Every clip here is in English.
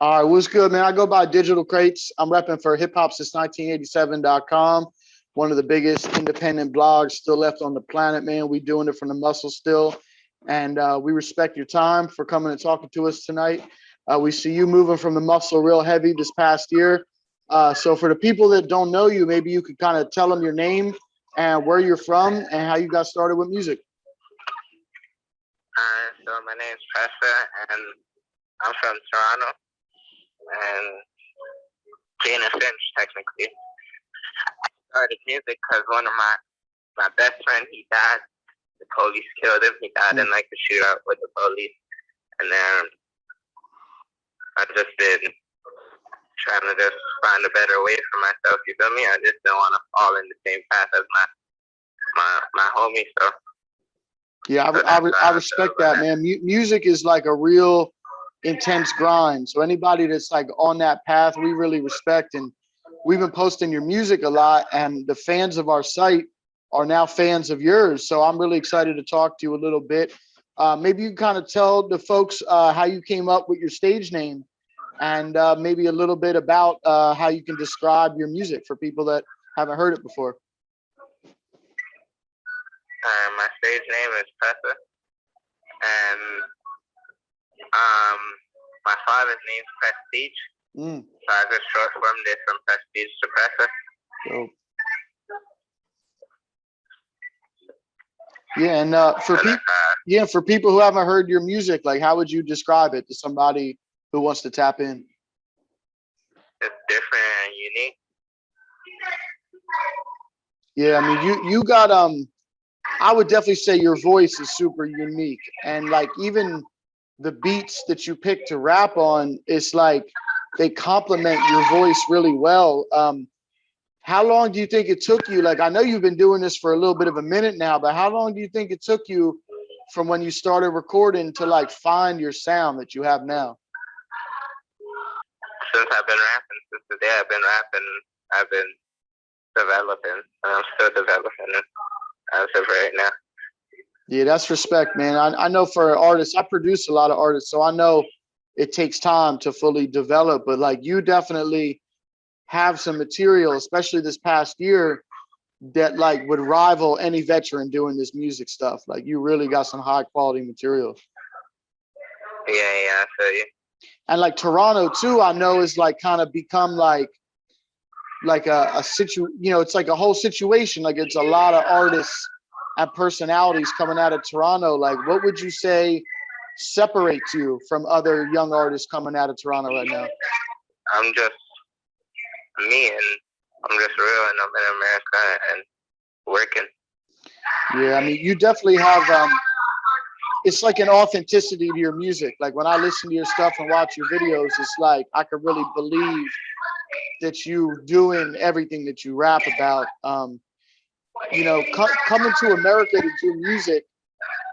All right, what's good, man? I go by Digital Crates. I'm repping for HipHopSince1987.com, one of the biggest independent blogs still left on the planet, man. We doing it from the muscle still, and we respect your time for coming and talking to us tonight. We see you moving from the muscle real heavy this past year. So for the people that don't know you, maybe you could kind of tell them your name and where you're from and how you got started with music. So my name's Pressa, and I'm from Toronto, and Gardner Express, technically. I started music because one of my best friend, he died. The police killed him. He died in like a shootout with the police. And then I just been trying to just find a better way for myself, you feel me? I just don't want to fall in the same path as my homie, so. Yeah, I respect that, man. Music is like a real intense grind. So anybody that's like on that path, we really respect. And we've been posting your music a lot, and the fans of our site are now fans of yours. So I'm really excited to talk to you a little bit. Maybe you kind of tell the folks how you came up with your stage name, and maybe a little bit about how you can describe your music for people that haven't heard it before. My stage name is Pressa, and my father's name's Prestige, so I just short formed it from Prestige to Pressa. So, yeah, and for people who haven't heard your music, like how would you describe it to somebody who wants to tap in? It's different and unique. Yeah, I mean, you got I would definitely say your voice is super unique, and like even the beats that you pick to rap on, it's like they complement your voice really well. How long do you think it took you? Like, I know you've been doing this for a little bit of a minute now, but how long do you think it took you from when you started recording to like find your sound that you have now? Since I've been rapping, since the day I've been rapping, I've been developing, and I'm still developing it as of right now. Yeah, that's respect, man. I know for artists, I produce a lot of artists, so I know it takes time to fully develop, but like you definitely have some material, especially this past year, that like would rival any veteran doing this music stuff. Like you really got some high quality material. Yeah, I feel you. And like Toronto too, I know is like kind of become like a it's like a whole situation. Like it's a lot of artists and personalities coming out of Toronto. Like what would you say separates you from other young artists coming out of Toronto right now? I'm just me, and I'm just real, and I'm in America and working. Yeah, I mean, you definitely have, it's like an authenticity to your music. Like when I listen to your stuff and watch your videos, it's like I could really believe that you doing everything that you rap about. Coming to America to do music,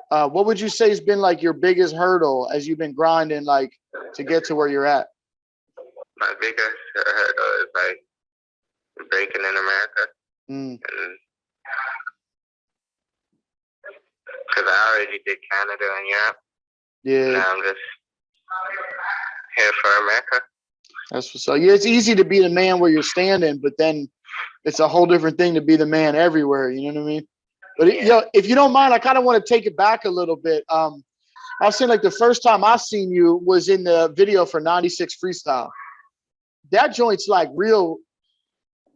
what would you say has been like your biggest hurdle as you've been grinding like to get to where you're at? My biggest hurdle is like breaking in America. Because I already did Canada and Europe. Yeah. Now I'm just here for America. That's what's up. Yeah, it's easy to be the man where you're standing, but then it's a whole different thing to be the man everywhere. You know what I mean? But if you don't mind, I kind of want to take it back a little bit. I was saying like the first time I seen you was in the video for 96 Freestyle. That joint's like real.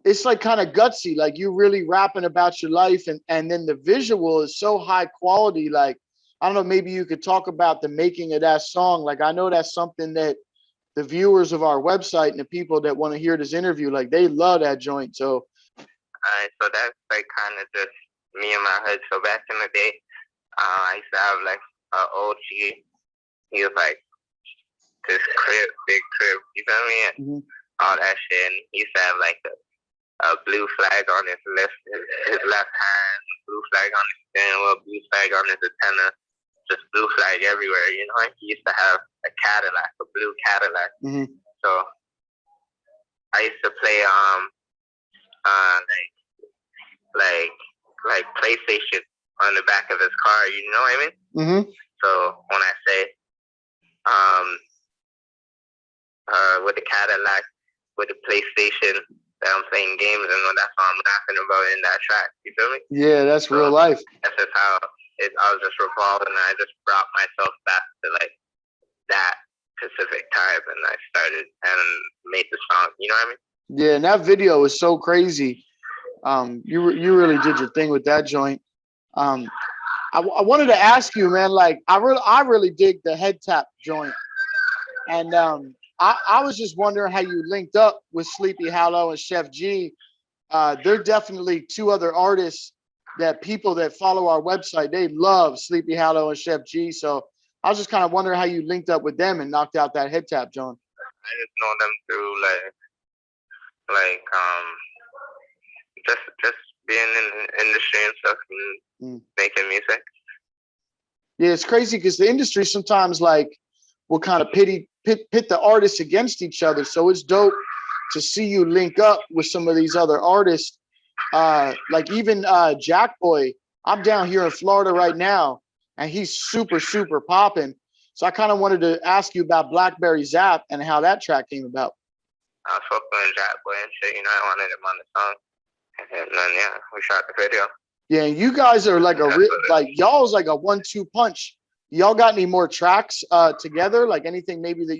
It's like kind of gutsy, like you really rapping about your life, and then the visual is so high quality. Like, I don't know, maybe you could talk about the making of that song. Like, I know that's something that the viewers of our website and the people that want to hear this interview, like they love that joint. So, alright, so that's like kind of just me and my hood. So back in the day, I used to have like an old G. He was like this crib, big crib, you feel me? All that shit. And he used to have like a blue flag on his left hand, blue flag on his steering wheel, blue flag on his antenna, just blue flag everywhere. You know, he used to have a Cadillac, a blue Cadillac. So I used to play like PlayStation on the back of his car. You know what I mean? So when I say with the Cadillac, with the PlayStation that I'm playing games, and that's what I'm laughing about in that track. You feel me? Yeah, that's real life. That's just how I was just revolving, and I just brought myself back to like that specific time, and I started and made the song. You know what I mean? Yeah, and that video is so crazy. You really did your thing with that joint. I wanted to ask you, man. Like, I really dig the head tap joint, and I was just wondering how you linked up with Sleepy Hallow and Chef G. They're definitely two other artists that people that follow our website, they love Sleepy Hallow and Chef G. So I was just kind of wondering how you linked up with them and knocked out that head tap joint. I just know them through just being in the industry and stuff and making music. Yeah, it's crazy because the industry sometimes like will kind of pit the artists against each other. So it's dope to see you link up with some of these other artists. Like even Jack Boy. I'm down here in Florida right now, and he's super popping. So I kind of wanted to ask you about Blackberry Zap and how that track came about. I was fucking with Jack Boy and shit. You know, I wanted him on the song. And then, yeah, we shot the video. Yeah, and you guys are like y'all's like a 1-2 punch. Y'all got any more tracks together? Like anything maybe that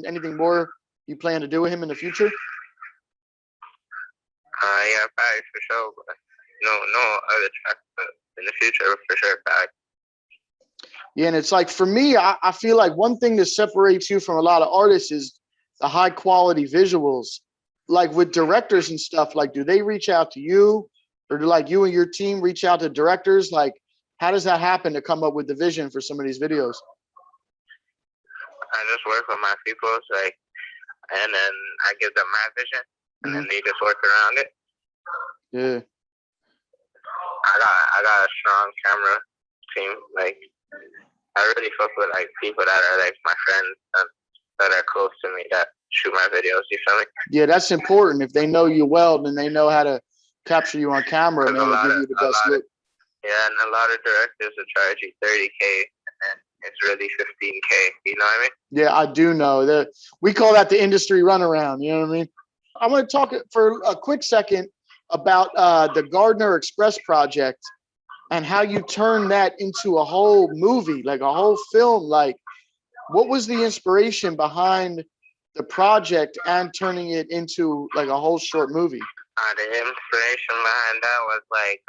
anything more you plan to do with him in the future? Yeah, probably for sure. But no other tracks, but in the future for sure, probably. Yeah, and it's like for me, I feel like one thing that separates you from a lot of artists is the high quality visuals. Like with directors and stuff, like do they reach out to you, or do like you and your team reach out to directors? Like how does that happen to come up with the vision for some of these videos? I just work with my people, and then I give them my vision, and then they just work around it. Yeah. I got a strong camera team. Like I really fuck with like people that are like my friends that are close to me that shoot my videos. You feel me? Yeah, that's important. If they know you well, then they know how to capture you on camera and they'll give you the best look. Yeah, and a lot of directors will charge you $30K, and it's really $15K. You know what I mean? Yeah, I do know that. We call that the industry runaround. You know what I mean? I want to talk for a quick second about the Gardner Express project and how you turned that into a whole movie, like a whole film. Like, what was the inspiration behind the project and turning it into like a whole short movie? The inspiration behind that was like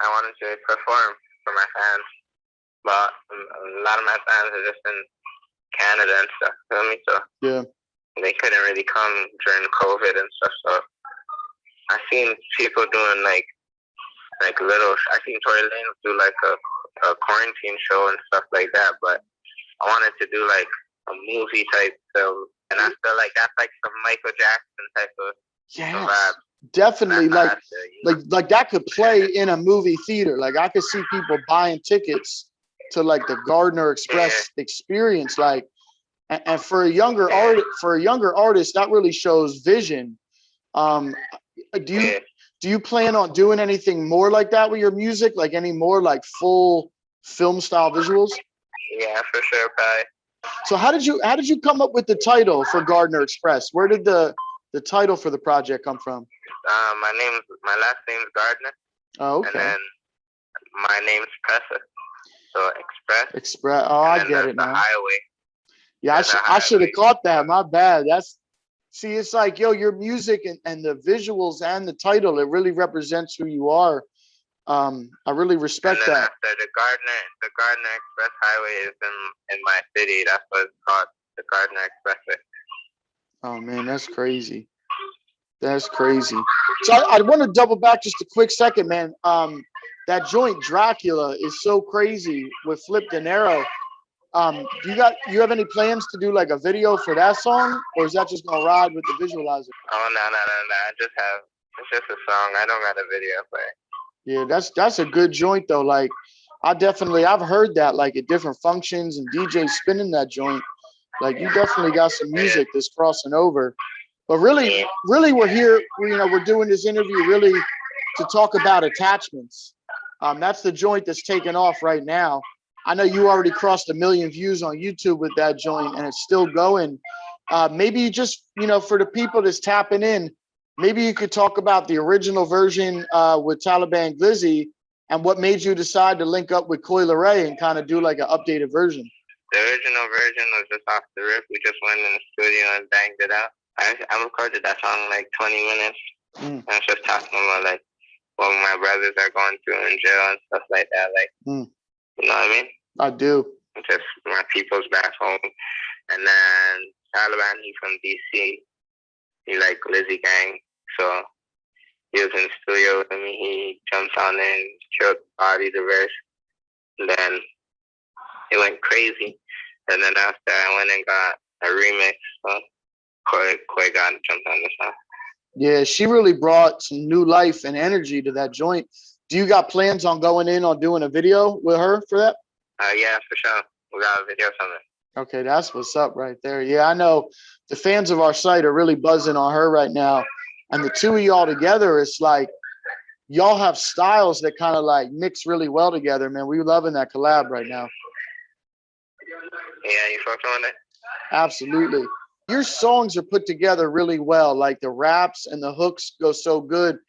I wanted to perform for my fans, but a lot of my fans are just in Canada and stuff. Feel me? So yeah, they couldn't really come during COVID and stuff. So I seen people doing like little. I seen Tory Lanez do like a quarantine show and stuff like that. But I wanted to do like a movie type film, and I feel like that's like some Michael Jackson type of vibe. Definitely. Like that could play in a movie theater. Like I could see people buying tickets to like the Gardner Express experience. Like, and for a younger artist, that really shows vision. Do you plan on doing anything more like that with your music? Like any more like full film style visuals? Yeah, for sure, probably. So how did you come up with the title for Gardner Express? Where did the title for the project come from? My last name's Gardner. Oh, okay. And then my name's Pressa. So Express. Oh, I get it now. Highway. Yeah, I should have caught that. My bad. See, it's like, yo, your music and the visuals and the title, it really represents who you are. I really respect that. After the Gardner Express Highway is in my city. That's what it's called, the Gardner Expressway. Oh man, that's crazy. That's crazy. So I want to double back just a quick second, man. That joint Dracula is so crazy with Flip De Niro. Do you have any plans to do like a video for that song, or is that just gonna ride with the visualizer? Oh no. It's just a song. I don't got a video for it. Yeah, that's a good joint though. Like I've heard that like at different functions and DJs spinning that joint. Like you definitely got some music that's crossing over. But really we're here, we're doing this interview really to talk about attachments. That's the joint that's taking off right now. I know you already crossed 1 million views on YouTube with that joint and it's still going. maybe you just, for the people that's tapping in, maybe you could talk about the original version with Taliban Glizzy and what made you decide to link up with Coi Leray and kind of do like an updated version. The original version was just off the rip. We just went in the studio and banged it out. I recorded that song in like 20 minutes. And I was just talking about like what my brothers are going through in jail and stuff like that. Like, you know what I mean? I do. Just my people's back home. And then Taliban, he's from DC. He like Glizzy Gang. So he was in the studio with me. He jumps on in, killed the body, the verse. And then it went crazy. And then after I went and got a remix. So Coi got jumped on the song. Yeah, she really brought some new life and energy to that joint. Do you got plans on going in on doing a video with her for that? Yeah, for sure. We got a video coming. Okay, that's what's up right there. Yeah, I know the fans of our site are really buzzing on her right now. And the two of y'all together, it's like y'all have styles that kind of like mix really well together, man. We're loving that collab right now. Yeah, you fucking on it? Absolutely. Your songs are put together really well. Like the raps and the hooks go so good.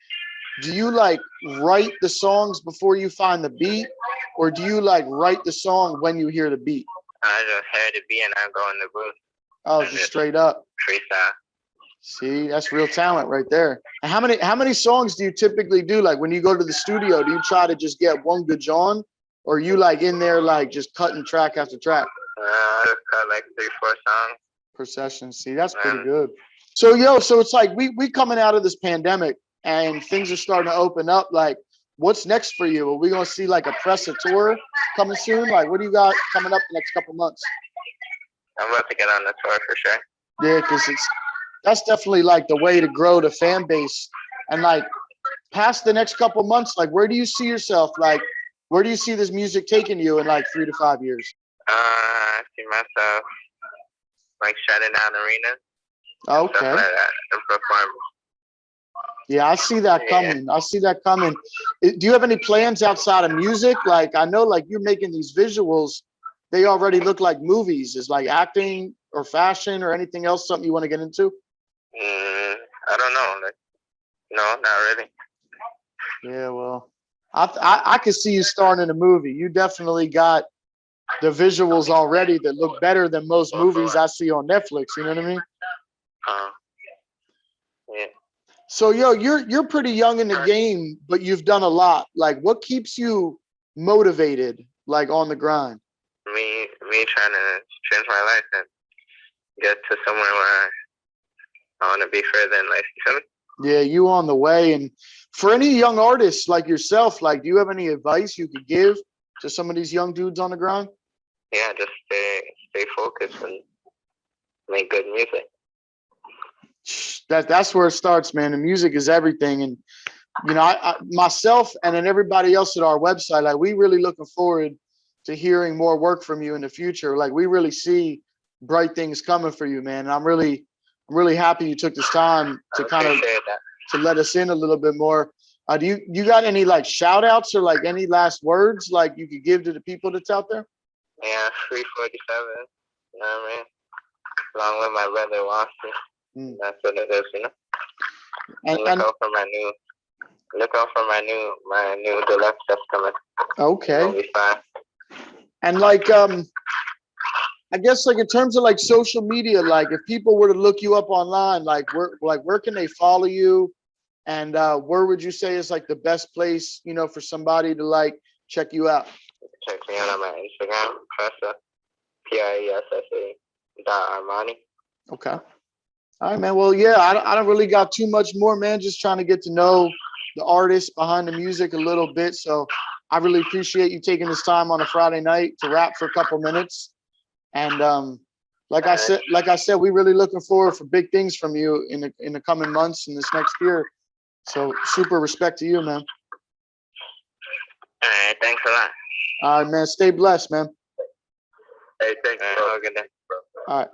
Do you like write the songs before you find the beat? Or do you like write the song when you hear the beat? I just hear the beat and I go in the booth. Oh, just straight up. Freestyle. See, that's real talent right there. And how many songs do you typically do? Like when you go to the studio, do you try to just get one good John? Or are you like in there like just cutting track after track? I just cut like 3-4 songs. Per session. See, that's pretty good. So so it's like we coming out of this pandemic and things are starting to open up. Like, what's next for you? Are we gonna see like a Pressa tour coming soon? Like, what do you got coming up the next couple months? I'm about to get on the tour for sure. Yeah, because that's definitely like the way to grow the fan base. And like past the next couple months, like where do you see yourself? Like, where do you see this music taking you in like 3 to 5 years? I see myself like shutting down arenas. Okay. Stuff like that, and performing. Yeah, I see that coming. I see that coming. Do you have any plans outside of music? Like, I know like you're making these visuals. They already look like movies. Is like acting or fashion or anything else something you want to get into? I don't know. Like, no, not really. Yeah, well, I could see you starring in a movie. You definitely got the visuals already that look better than most movies I see on Netflix. You know what I mean? Yeah. So you're pretty young in the game, but you've done a lot. Like, what keeps you motivated, like on the grind? Me trying to change my life and get to somewhere where I want to be further in life. You feel me? Yeah, you on the way. And for any young artists like yourself, like, do you have any advice you could give to some of these young dudes on the grind? Yeah, just stay focused and make good music. That's where it starts, man. The music is everything. And I myself and then everybody else at our website, like, we really looking forward to hearing more work from you in the future. Like, we really see bright things coming for you, man. And I'm really happy you took this time to kind of to let us in a little bit more. Do you got any like shout outs or like any last words like you could give to the people that's out there? Yeah, 347. You know what I mean? Along with my brother Watson. That's what it is, you know. And look out for my new deluxe that's coming. Okay. It'll be fine. And like I guess like in terms of like social media, like if people were to look you up online, like where can they follow you? And where would you say is like the best place, for somebody to like check you out? Check me out on my Instagram, Pressa, Pressa.Armani. Okay. All right, man. Well, yeah, I don't really got too much more, man. Just trying to get to know the artist behind the music a little bit. So I really appreciate you taking this time on a Friday night to rap for a couple minutes. And like I said, we really looking forward for big things from you in the coming months and this next year. So super respect to you, man. All right, thanks a lot. All right, man. Stay blessed, man. Hey, thanks. Have a good day, bro. All right.